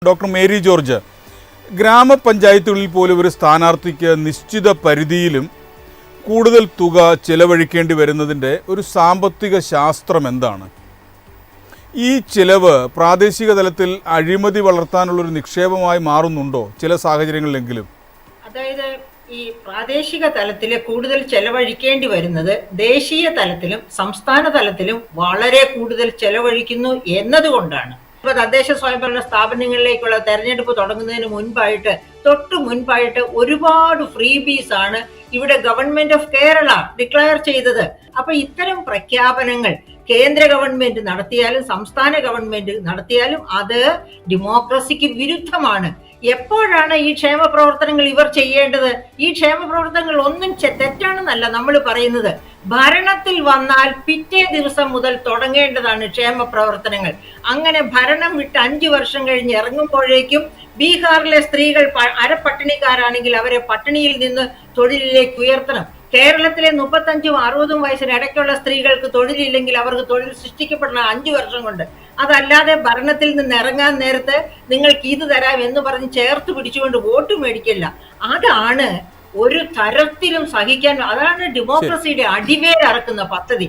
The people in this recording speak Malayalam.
ഡോക്ടർ മേരി ജോർജ്, ഗ്രാമപഞ്ചായത്തുകളിൽ പോലും ഒരു സ്ഥാനാർത്ഥിക്ക് നിശ്ചിത പരിധിയിലും കൂടുതൽ തുക ചെലവഴിക്കേണ്ടി വരുന്നതിൻ്റെ ഒരു സാമ്പത്തിക ശാസ്ത്രം എന്താണ്? ഈ ചിലവ് പ്രാദേശിക തലത്തിൽ അഴിമതി വളർത്താനുള്ളൊരു നിക്ഷേപമായി മാറുന്നുണ്ടോ ചില സാഹചര്യങ്ങളിലെങ്കിലും? അതായത് ഈ പ്രാദേശിക തലത്തിൽ കൂടുതൽ ചെലവഴിക്കേണ്ടി വരുന്നത് ദേശീയ തലത്തിലും സംസ്ഥാന തലത്തിലും വളരെ കൂടുതൽ ചെലവഴിക്കുന്നു എന്നതുകൊണ്ടാണ്. ഇപ്പൊ തദ്ദേശ സ്വയംഭരണ സ്ഥാപനങ്ങളിലേക്കുള്ള തെരഞ്ഞെടുപ്പ് തുടങ്ങുന്നതിന് മുൻപായിട്ട് ഒരുപാട് ഫ്രീബീസ് ആണ് ഇവിടെ ഗവൺമെന്റ് ഓഫ് കേരള ഡിക്ലയർ ചെയ്തത്. അപ്പൊ ഇത്തരം പ്രഖ്യാപനങ്ങൾ കേന്ദ്ര ഗവൺമെന്റ് നടത്തിയാലും സംസ്ഥാന ഗവൺമെന്റ് നടത്തിയാലും അത് ഡെമോക്രസിക്ക് വിരുദ്ധമാണ്. എപ്പോഴാണ് ഈ ക്ഷേമ പ്രവർത്തനങ്ങൾ ഇവർ ചെയ്യേണ്ടത്? ഈ ക്ഷേമ പ്രവർത്തനങ്ങൾ ഒന്നും തെറ്റാണെന്നല്ല നമ്മൾ പറയുന്നത്. ഭരണത്തിൽ വന്നാൽ പിറ്റേ ദിവസം മുതൽ തുടങ്ങേണ്ടതാണ് ക്ഷേമ പ്രവർത്തനങ്ങൾ. അങ്ങനെ ഭരണം വിട്ട് 5 വർഷം കഴിഞ്ഞ് ഇറങ്ങുമ്പോഴേക്കും ബീഹാറിലെ സ്ത്രീകൾ അരപ്പട്ടിണിക്കാരാണെങ്കിൽ അവരെ പട്ടിണിയിൽ നിന്ന് തൊഴിലിലേക്ക് ഉയർത്തണം. കേരളത്തിലെ 35ഉം 60ഉം വയസ്സിനിടയ്ക്കുള്ള സ്ത്രീകൾക്ക് തൊഴിലില്ലെങ്കിൽ അവർക്ക് തൊഴിൽ സൃഷ്ടിക്കപ്പെടണം 5 വർഷം കൊണ്ട്. അതല്ലാതെ ഭരണത്തിൽ നിന്ന് ഇറങ്ങാൻ നേരത്ത് നിങ്ങൾക്ക് ഇത് തരാം എന്ന് പറഞ്ഞ് ചേർത്ത് പിടിച്ചുകൊണ്ട് വോട്ട് മേടിക്കില്ല. അതാണ് ഒരു തരത്തിലും സഹിക്കാൻ, അതാണ് ഡെമോക്രസിയുടെ അടിവേരറക്കുന്ന പദ്ധതി.